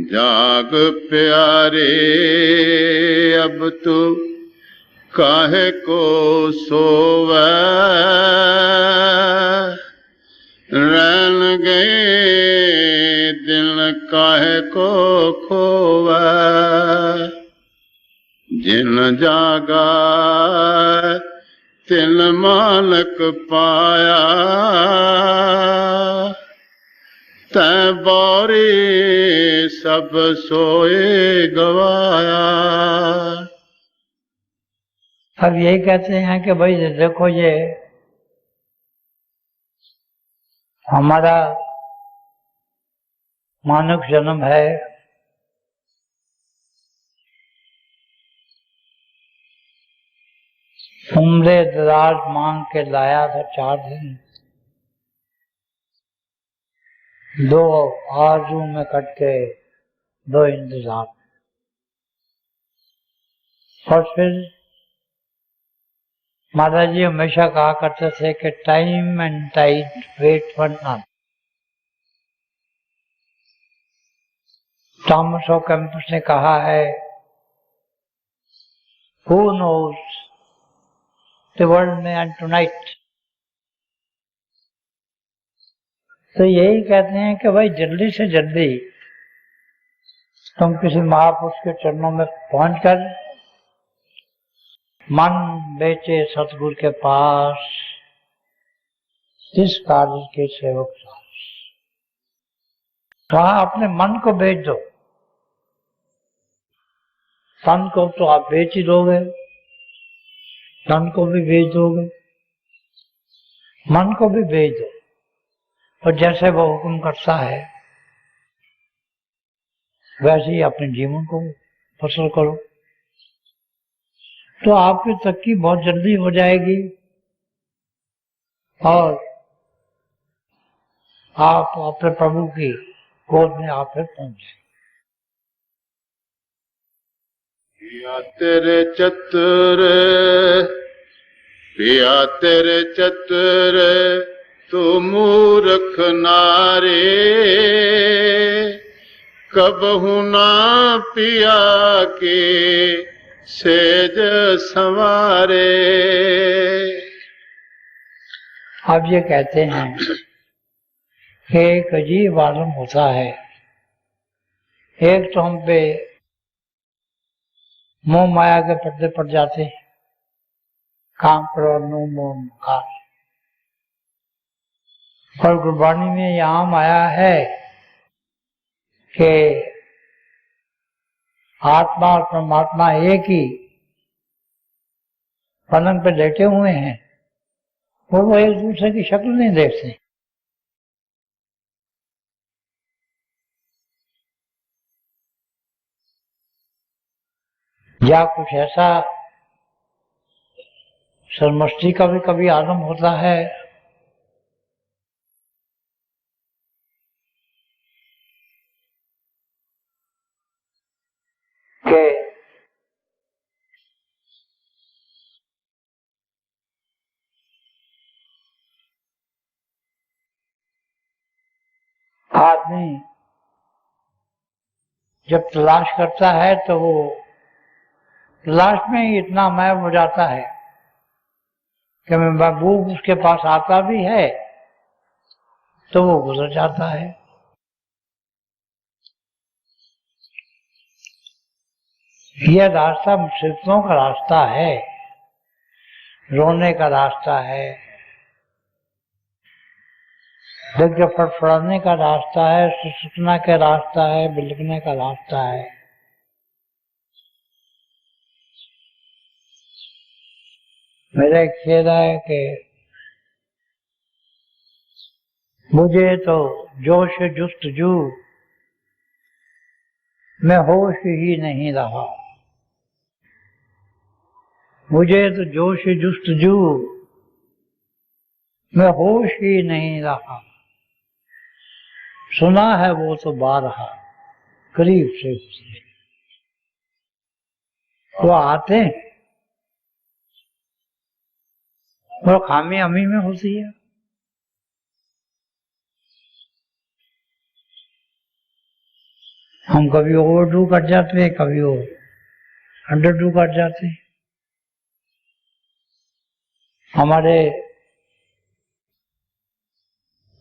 जाग प्यारे अब तू काहे को सोवै, रैन गए दिल काहे को खोवै। जिन जागा तिन मालक पाया, तै बारी सब सोए गवाया। अब यही कहते हैं कि भाई देखो ये हमारा मानव जन्म है, उम्रे दराज मांग के लाया था 4 दिन, 2 आरज़ू में कट के 2 इंतजार। और फिर महाराज जी हमेशा कहा करते थे कि time and tide wait for none. Thomas of Kempis ने कहा है, हु नोज द वर्ल्ड में एंड टुनाइट। तो यही कहते हैं कि भाई जल्दी से जल्दी तुम किसी महापुरुष के चरणों में पहुंचकर मन बेचे सतगुरु के पास, इस कार्य के सेवक सास। कहा अपने मन को बेच दो, तन को तो आप बेच ही दोगे, तन को भी बेच दोगे, मन को भी बेच दो, और जैसे वो हुक्म करता है वैसे ही अपने जीवन को बसर करो, तो आपकी तरक्की बहुत जल्दी हो जाएगी और आप अपने प्रभु की गोद में आकर पहुंच जाएंगे। पिया तेरे चतुर, पिया तेरे चतुर, तू मूर्ख नारे, कबहु ना पिया के सेज संवारे। अब ये कहते हैं कि एक अजीब आलम होता है, एक तो हम पे मोह माया के पर्दे पड़ जाते हैं, काम करो नो मोह मकार। और गुरबाणी में यहाँ आया है कि आत्मा और परमात्मा एक ही पलंग पे लेटे हुए हैं, वो एक दूसरे की शक्ल नहीं देखते। या कुछ ऐसा सरमस्ती का भी कभी आलम होता है कि आदमी जब तलाश करता है तो वो तलाश में ही इतना मैल हो जाता है कि महबूब उसके पास आता भी है तो वो गुजर जाता है। यह रास्ता मुसीबतों का रास्ता है, रोने का रास्ता है, दिल फड़फड़ाने का रास्ता है, सुसुकना का रास्ता है, बिलकने का रास्ता है। मेरा एक शेर है कि मुझे तो जोश जुस्तजू में होश ही नहीं रहा, मुझे तो जोश जुस्तजू में होश ही नहीं रहा, सुना है वो तो बारहा करीब से गुजरे। वो आते हैं और खामी हमी में होती है। हम कभी ओवरडू कर जाते हैं, कभी वो अंडरडू कर जाते हैं। हमारे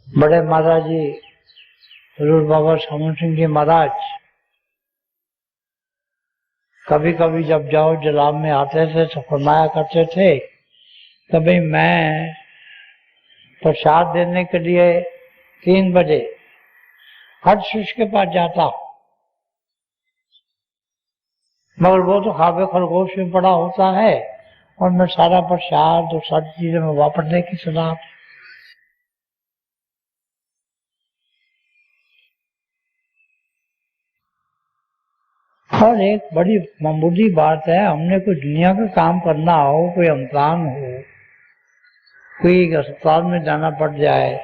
बड़े महाराज जी हजूर बाबा सामन सिंह जी महाराज कभी कभी जब जाओ जलाब में आते थे तो फरमाया करते थे कभी मैं प्रसाद देने के लिए 3 बजे हर शिष्य के पास जाता हूं, मगर वो तो खाबे खरगोश में पड़ा होता है और मैं सारा प्रसाद और सारी चीजें में वापरने की सलाह। और एक बड़ी मामूली बात है, हमने कोई दुनिया का काम करना हो, कोई अमतान हो, कोई अस्पताल में जाना पड़ जाए,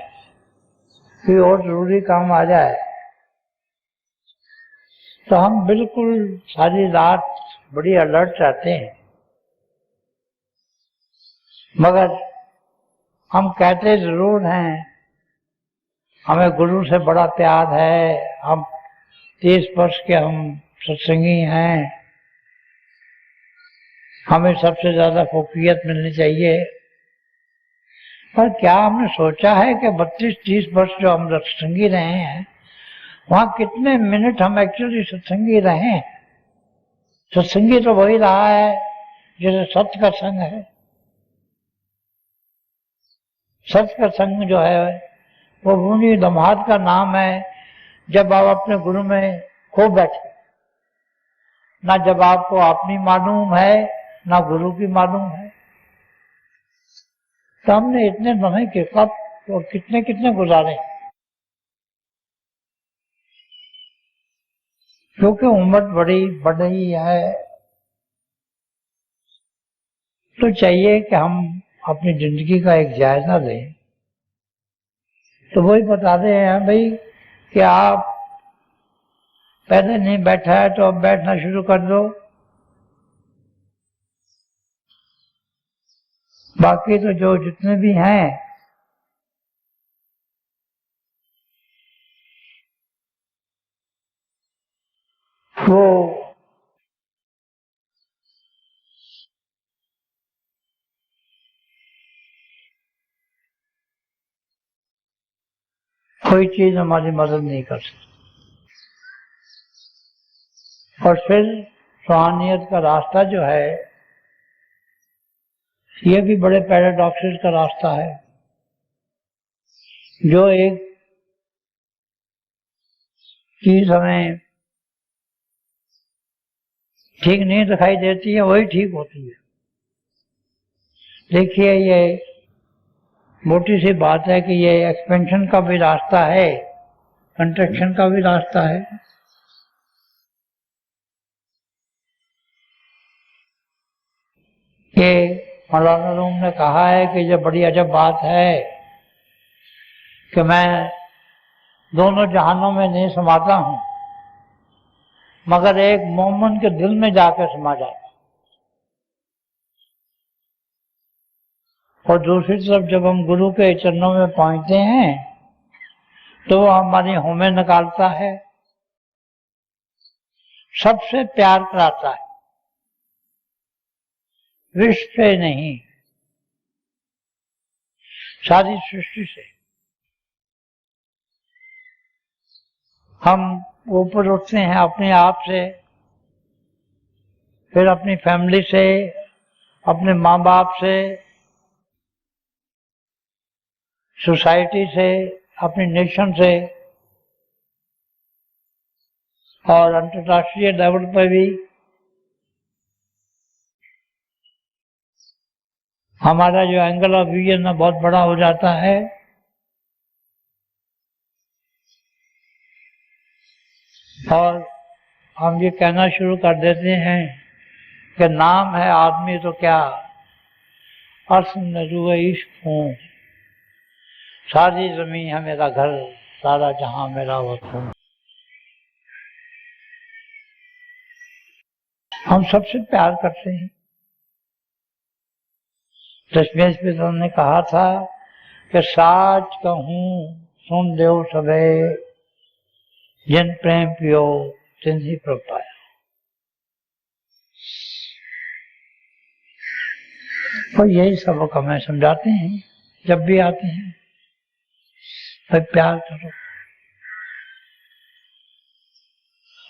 कोई और जरूरी काम आ जाए, तो हम बिल्कुल सारी रात बड़ी अलर्ट रहते हैं। मगर हम कहते जरूर हैं हमें गुरु से बड़ा प्यार है, हम 30 वर्ष के हम सत्संगी हैं, हमें सबसे ज्यादा फोकियत मिलनी चाहिए। पर क्या हमने सोचा है कि 32-30 वर्ष जो हम सत्संगी रहे हैं वहां कितने मिनट हम एक्चुअली सत्संगी रहे हैं? सत्संगी तो वही रहा है जैसे सत्य का संग है। सत्य का संग जो है वो उन्हीं लम्हात का नाम है जब आप अपने गुरु में खो बैठे, ना जब आपको अपनी मालूम है ना गुरु की मालूम है। तो हमने इतने समय के कब और कितने कितने गुजारे, क्योंकि उम्र बड़ी बढ़ रही है तो चाहिए कि हम अपनी जिंदगी का एक जायजा लें। तो वही बता रहे हैं भाई कि आप पहले नहीं बैठा है तो अब बैठना शुरू कर दो, बाकी तो जो जितने भी हैं वो कोई चीज हमारी मदद नहीं कर सकती। और फिर रूहानियत का रास्ता जो है ये भी बड़े पैराडॉक्सेस का रास्ता है। जो एक चीज हमें ठीक नहीं दिखाई देती है वही ठीक होती है। देखिए ये मोटी सी बात है कि ये एक्सपेंशन का भी रास्ता है, कंट्रैक्शन का भी रास्ता है। ये मौलाना रूम ने कहा है कि ये बड़ी अजब बात है कि मैं दोनों जहानों में नहीं समाता हूं मगर एक मोमन के दिल में जाकर समा जाता। और दूसरी तरफ जब हम गुरु के चरणों में पहुंचते हैं तो वो हमारी होमें निकालता है, सबसे प्यार कराता है, विश्व से नहीं सारी सृष्टि से। हम ऊपर उठते हैं अपने आप से, फिर अपनी फैमिली से, अपने माँ बाप से, सोसाइटी से, अपनी नेशन से, और अंतर्राष्ट्रीय लेवल पर भी हमारा जो एंगल ऑफ विजन बहुत बड़ा हो जाता है। और हम ये कहना शुरू कर देते हैं कि नाम है आदमी तो क्या अर्थ नजुए इश्क हूँ, सारी जमीन है मेरा घर, सारा जहां मेरा वतन। हम सबसे प्यार करते हैं। दशमेश पिता ने कहा था कि साच कहूं सुन देव सबे, जिन प्रेम पियो दिन ही प्रभु पाया। और यही सबक हमें समझाते हैं जब भी आते हैं, भाई प्यार करो।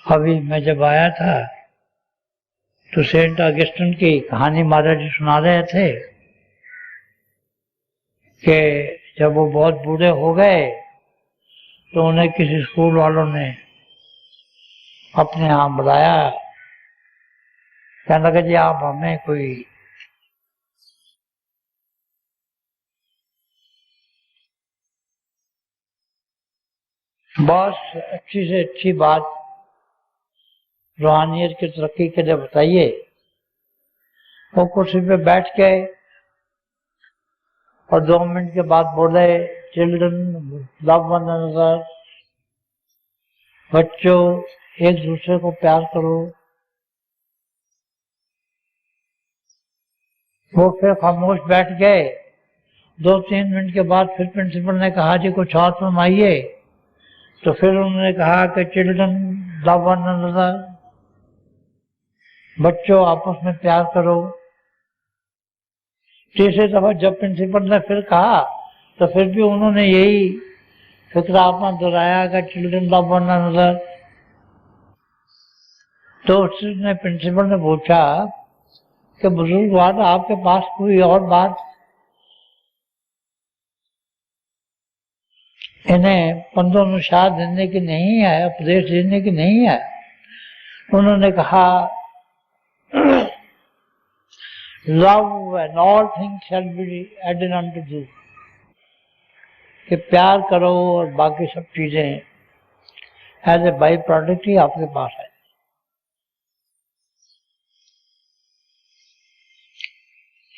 अभी मैं जब आया था तो सेंट ऑगस्टिन की कहानी महाराज जी सुना रहे थे कि जब वो बहुत बूढ़े हो गए तो उन्हें किसी स्कूल वालों ने अपने यहाँ बुलाया। कहने लगा जी आप हमें कोई बहुत अच्छी से अच्छी बात रूहानियत की तरक्की के लिए बताइए। वो कुर्सी पे बैठ गए और 2 मिनट के बाद बोले, चिल्ड्रन लव वन अनदर, बच्चों एक दूसरे को प्यार करो। वो फिर खामोश बैठ गए। 2-3 मिनट के बाद फिर प्रिंसिपल ने कहा जी कुछ और फरमाइए। तो फिर उन्होंने कहा कि चिल्ड्रन लव वन अनदर, बच्चों आपस में प्यार करो। तीसरी दफा जब प्रिंसिपल ने फिर कहा तो फिर भी उन्होंने यही फिक्रा अपना दोहराया कि चिल्ड्रन लव वन अनदर। तो उसने प्रिंसिपल ने पूछा कि बुजुर्गवार आपके पास कोई और बात इन्हें पंथोनुसार देने की नहीं है, उपदेश देने की नहीं है? उन्होंने कहा love and all things shall be added unto you, कि प्यार करो और बाकी सब चीजें एज ए बाई प्रोडक्ट ही आपके पास है।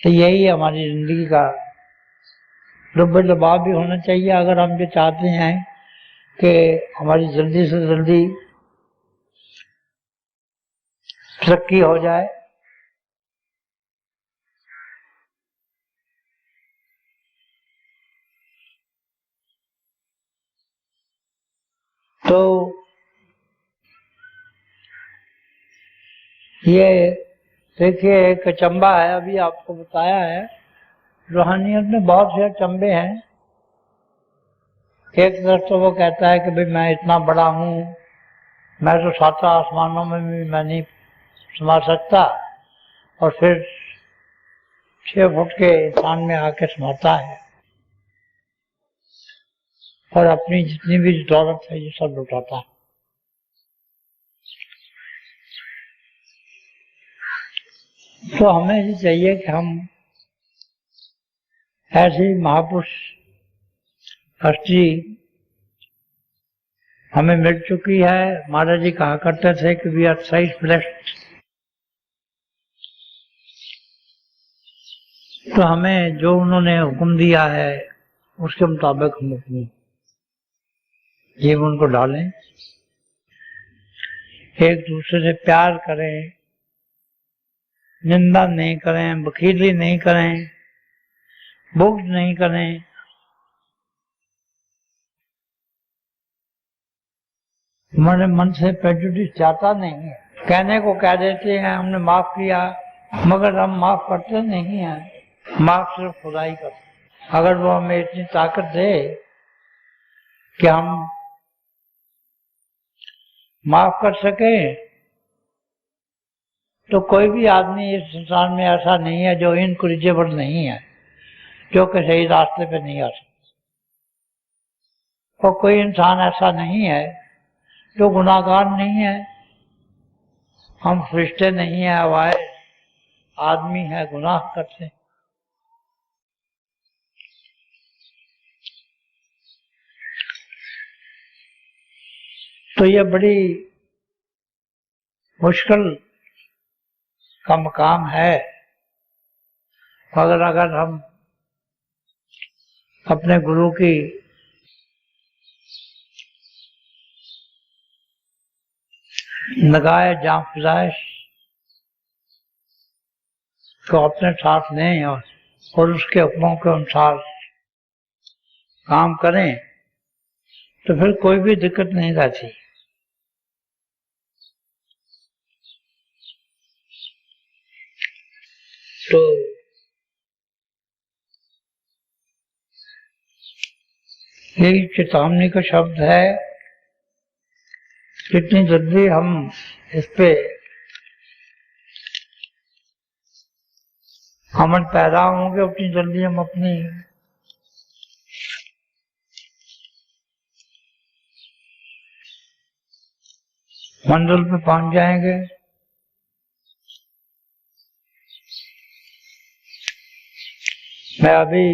तो यही हमारी जिंदगी का लुब्बे लुभाव भी होना चाहिए अगर हम ये चाहते हैं कि हमारी जल्दी से जल्दी तरक्की हो जाए। तो ये देखिए एक चंबा है, अभी आपको बताया है रूहानियत में बहुत से चंबे हैं। एक तरफ तो वो कहता है कि भाई मैं इतना बड़ा हूँ, मैं तो 7 आसमानों में भी मैं नहीं समा सकता, और फिर 6 फुट के इंसान में आके समाता है और अपनी जितनी भी दौलत है ये सब लुटाता है। तो हमें ये चाहिए कि हम ऐसी महापुरुष हस्ती हमें मिल चुकी है। महाराज जी कहा करते थे कि वी आर थ्राइस ब्लेस्ड। तो हमें जो उन्होंने हुक्म दिया है उसके मुताबिक हम अपनी जीवन को डालें, एक दूसरे से प्यार करें, निंदा नहीं करें, बखीली नहीं करें, बुग़्ज़ नहीं करें। हमारे मन से प्रेजुडिस जाता नहीं है। कहने को कह देते हैं हमने माफ किया, मगर हम माफ करते नहीं हैं। माफ सिर्फ खुदा ही करता। अगर वो हमें इतनी ताकत दे कि हम माफ कर सके, तो कोई भी आदमी इस संसार में ऐसा नहीं है जो इनकरेजेबल नहीं है, जो कि सही रास्ते पे नहीं आ सकता। और कोई इंसान ऐसा नहीं है जो गुनाहगार नहीं है। हम फरिश्ते नहीं है, हवाए आदमी है, गुनाह करते हैं। तो ये बड़ी मुश्किल का मकाम है। अगर हम अपने गुरु की निगाह जांफज़ाइश को अपने साथ लें और उसके हुक्मों के अनुसार काम करें, तो फिर कोई भी दिक्कत नहीं रहती। तो यही चेतावनी का शब्द है। कितनी जल्दी हम इस पे अमल पैदा होंगे, उतनी जल्दी हम अपनी मंजिल पे पहुंच जाएंगे। मैं अभी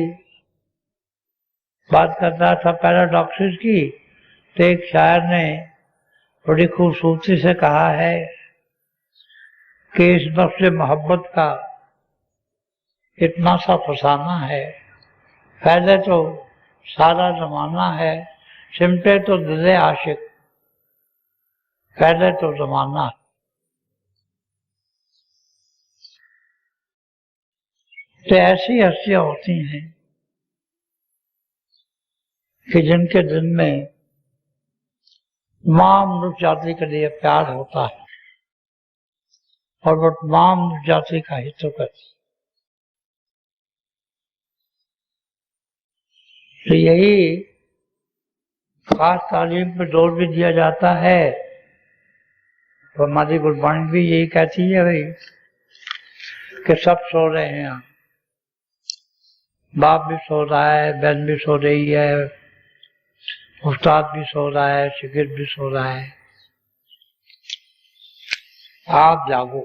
बात कर रहा था पैराडॉक्सिस की, तो एक शायर ने बड़ी खूबसूरती से कहा है कि इस नफ्स मोहब्बत का इतना सा फसाना है, पहले तो सारा जमाना है, सिमटे तो दिले आशिक, पहले तो जमाना। तो ऐसी हस्तियां होती हैं कि जिनके दिल में तमाम मनुष्य जाति के लिए प्यार होता है और वो तमाम मनुष्य जाति का हित करती। तो यही खास तालीम पर जोर भी दिया जाता है। तो हमारी गुरबाणी भी यही कहती है भाई कि सब सो रहे हैं, यहाँ बाप भी सो रहा है, बहन भी सो रही है, उस्ताद भी सो रहा है, शिगिर्द भी सो रहा है, आप जागो।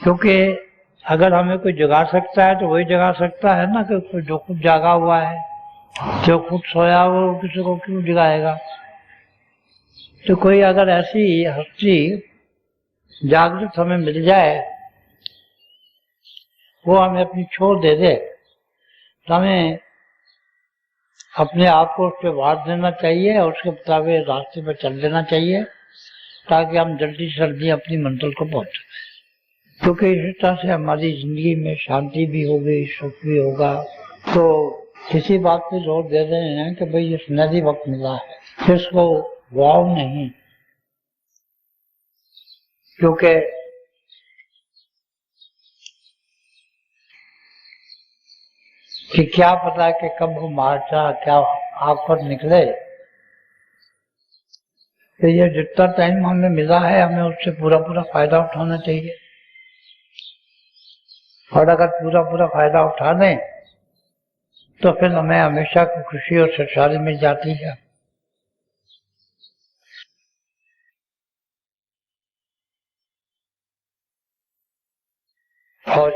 क्योंकि अगर हमें कोई जगा सकता है तो वही जगा सकता है ना, कि जो खुद जागा हुआ है, जो खुद सोया वो किसी को क्यों जगाएगा। तो कोई अगर ऐसी हस्ती जागृत हमें मिल जाए, वो हमें अपनी छोड़ दे दे, तो हमें अपने आप को उस पर वार देना चाहिए और उसके मुताबिक रास्ते पर चल लेना चाहिए, ताकि हम जल्दी से जल्दी अपनी मंजिल को पहुंच सकें। क्योंकि इस तरह से हमारी जिंदगी में शांति भी होगी, सुख भी होगा। तो किसी बात पे जोर दे रहे हैं कि भाई ये सुनहरी वक्त मिला है, इसको गवाओ नहीं, क्योंकि कि क्या पता कि कब वो मार्चा क्या आफत निकले। तो ये जितना टाइम हमें मिला है, हमें उससे पूरा पूरा फायदा उठाना चाहिए। और अगर पूरा पूरा फायदा उठा दें तो फिर हमें हमेशा की खुशी और सरसारी मिल जाती है। और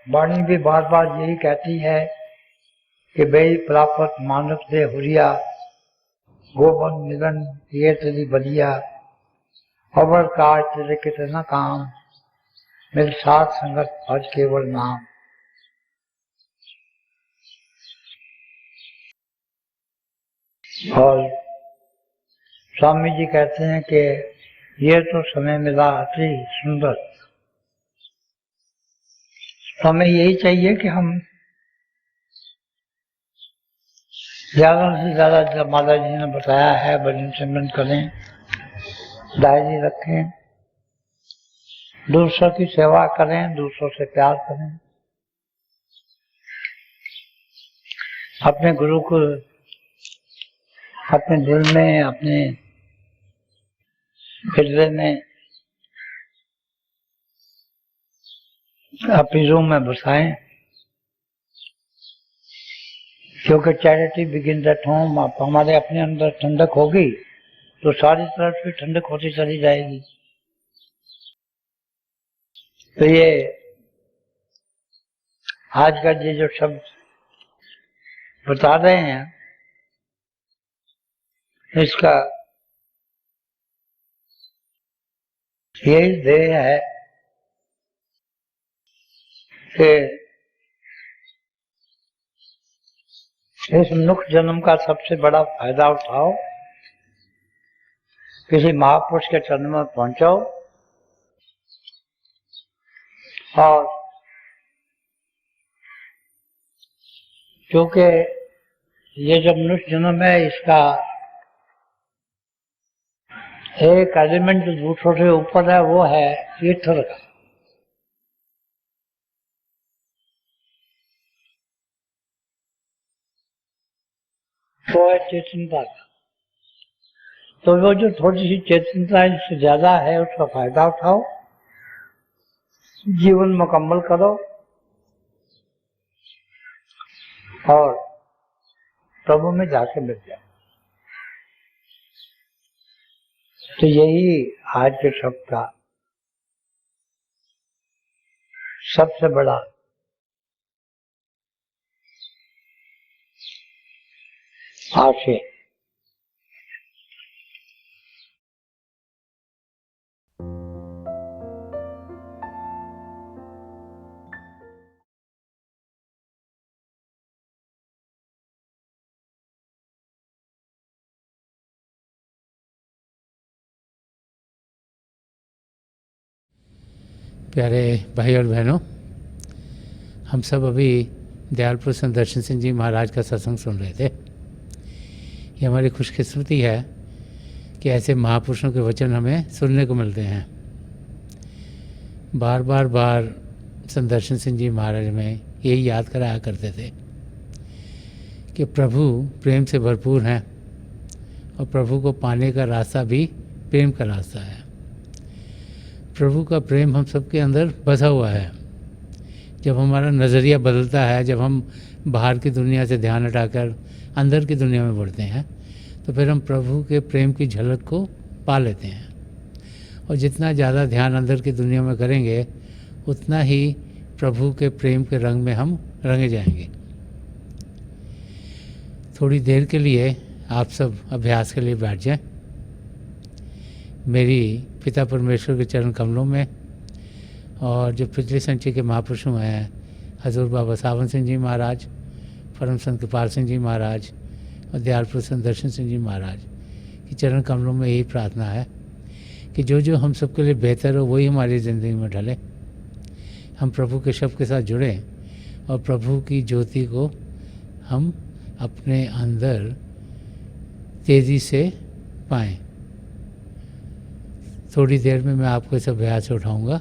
वाणी भी बार बार यही कहती है कि भाई प्राप्त मानव दे हुरिया, गोवन मिलन ये तेरी बलिया, अवर काज तेरे कितना काम, मेरे साथ संगत भज केवल नाम। और स्वामी जी कहते हैं कि ये तो समय मिला अति सुंदर, तो हमें यही चाहिए कि हम ज्यादा से ज्यादा, जब माता जी ने बताया है, भजन सिमरन करें, डायरी रखें, दूसरों की सेवा करें, दूसरों से प्यार करें, अपने गुरु को अपने दिल में, अपने हृदय में, अपनी रूह में बसाएं। क्योंकि चैरिटी बिगिंस एट होम। आप हमारे अपने अंदर ठंडक होगी तो सारी तरफ से ठंडक होती चली जाएगी। तो ये आज का ये जो शब्द बता रहे हैं, इसका यही ध्येय है कि इस मनुष्य जन्म का सबसे बड़ा फायदा उठाओ, किसी महापुरुष के चरण में पहुंचो, और क्योंकि ये जो मनुष्य जन्म है, इसका एक एलिमेंट जो दूसरों से ऊपर है वो है ईथर का। वो है चेतनता का। तो वो जो थोड़ी सी चेतनता इससे ज्यादा है उसका फायदा उठाओ, जीवन मुकम्मल करो और प्रभु में जाके मिल जाओ। तो यही आज के शब्द का सबसे बड़ा आशय। प्यारे भाई और बहनों, हम सब अभी दयाल पुरुष दर्शन सिंह जी महाराज का सत्संग सुन रहे थे। ये हमारी खुशकिस्मती है कि ऐसे महापुरुषों के वचन हमें सुनने को मिलते हैं। बार बार संदर्शन सिंह जी महाराज में यही याद कराया करते थे कि प्रभु प्रेम से भरपूर हैं और प्रभु को पाने का रास्ता भी प्रेम का रास्ता है। प्रभु का प्रेम हम सबके अंदर बसा हुआ है। जब हमारा नज़रिया बदलता है, जब हम बाहर की दुनिया से ध्यान हटाकर अंदर की दुनिया में बढ़ते हैं, तो फिर हम प्रभु के प्रेम की झलक को पा लेते हैं। और जितना ज़्यादा ध्यान अंदर की दुनिया में करेंगे उतना ही प्रभु के प्रेम के रंग में हम रंगे जाएंगे। थोड़ी देर के लिए आप सब अभ्यास के लिए बैठ जाएं। मेरी पिता परमेश्वर के चरण कमलों में और जो पिछले संचय के महापुरुषों हैं, हजूर बाबा सावन सिंह जी महाराज, परम संत कृपाल सिंह जी महाराज और दयाल पुरुष दर्शन सिंह जी महाराज के चरण कमलों में यही प्रार्थना है कि जो जो हम सबके लिए बेहतर हो वही हमारी ज़िंदगी में ढले। हम प्रभु के शब्द के साथ जुड़ें और प्रभु की ज्योति को हम अपने अंदर तेज़ी से पाएँ। थोड़ी देर में मैं आपको इस अभ्यास से उठाऊँगा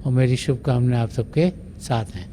और मेरी शुभकामनाएं आप सबके साथ हैं।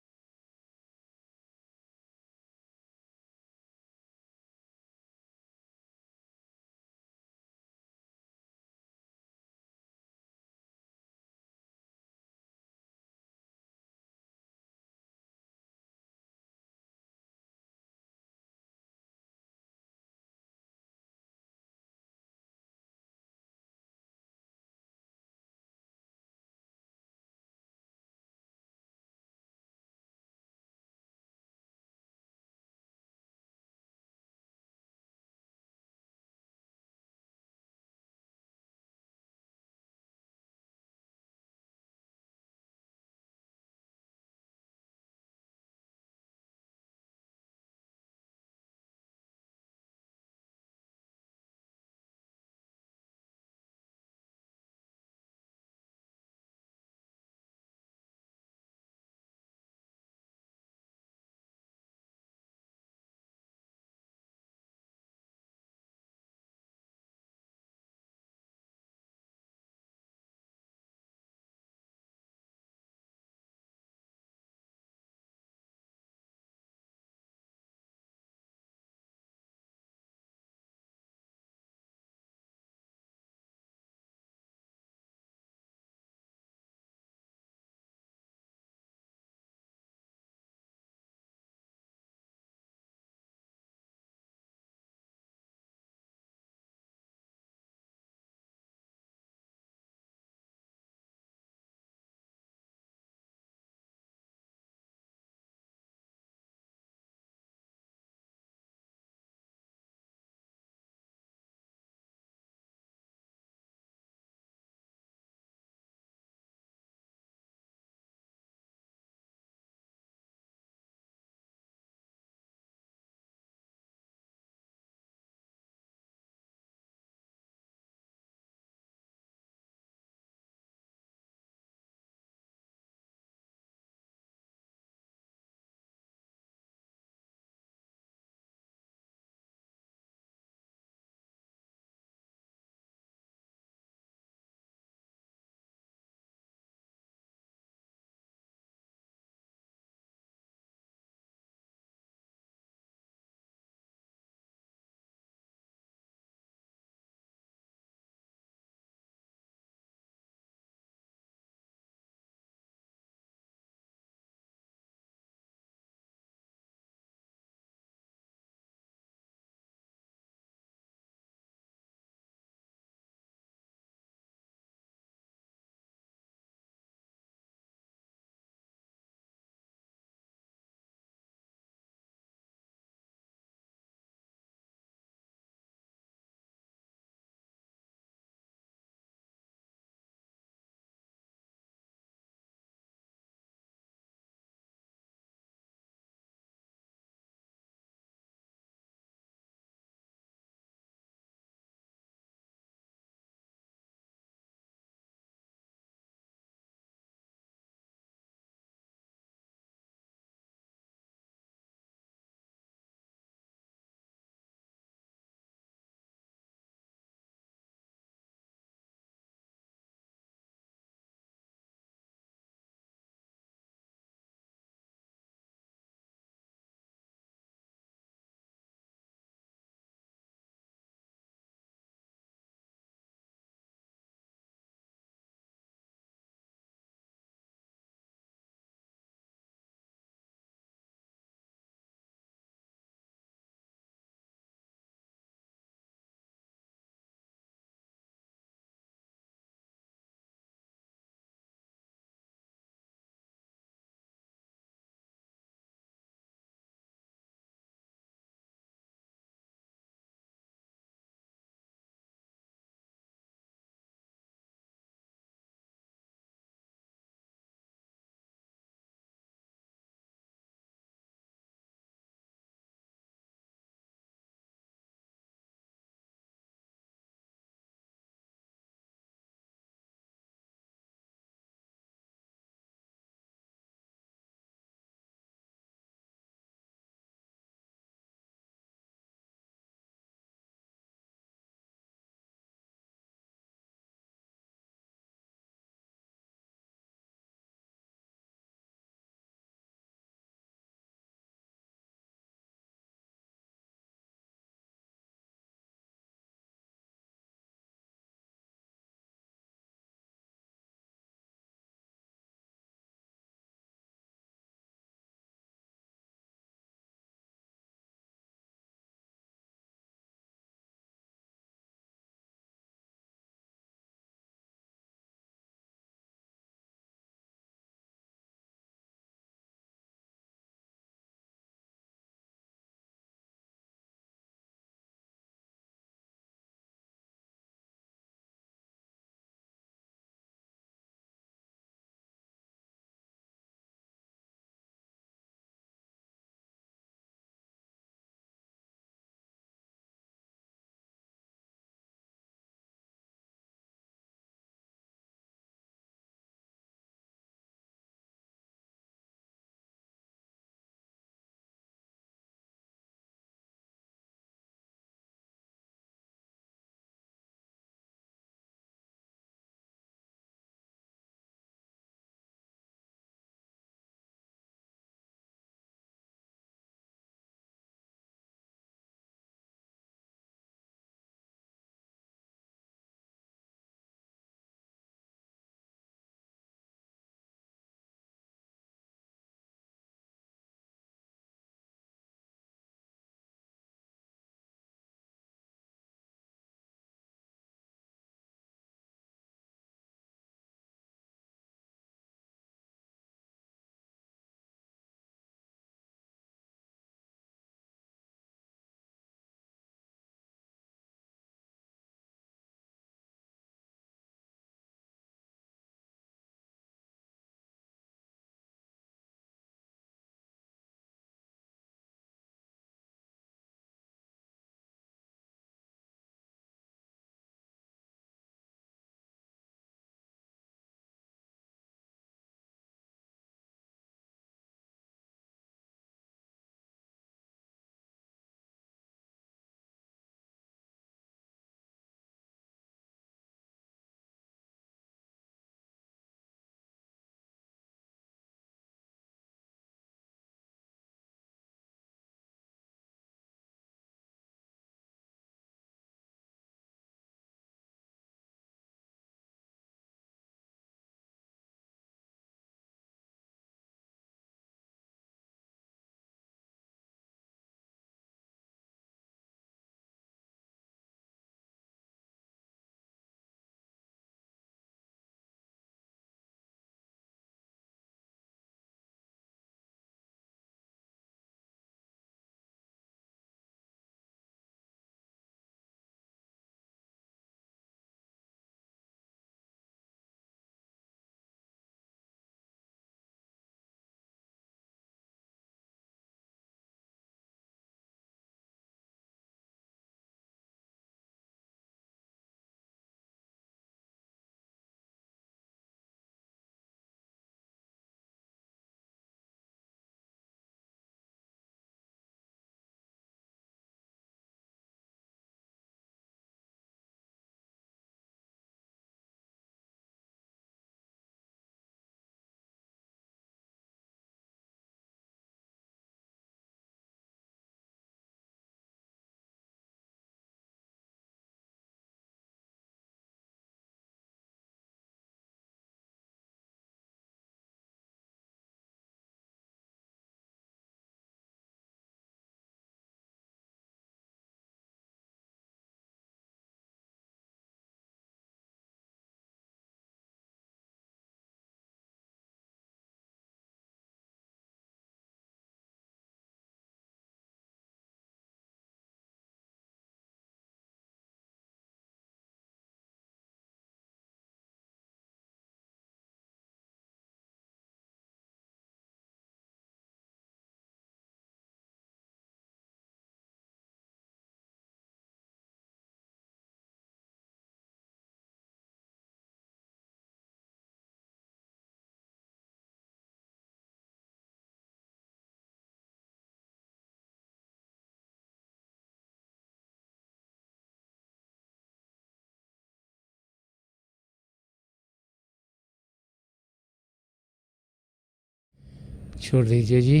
छोड़ दीजिए जी,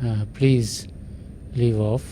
प्लीज़ लीव ऑफ।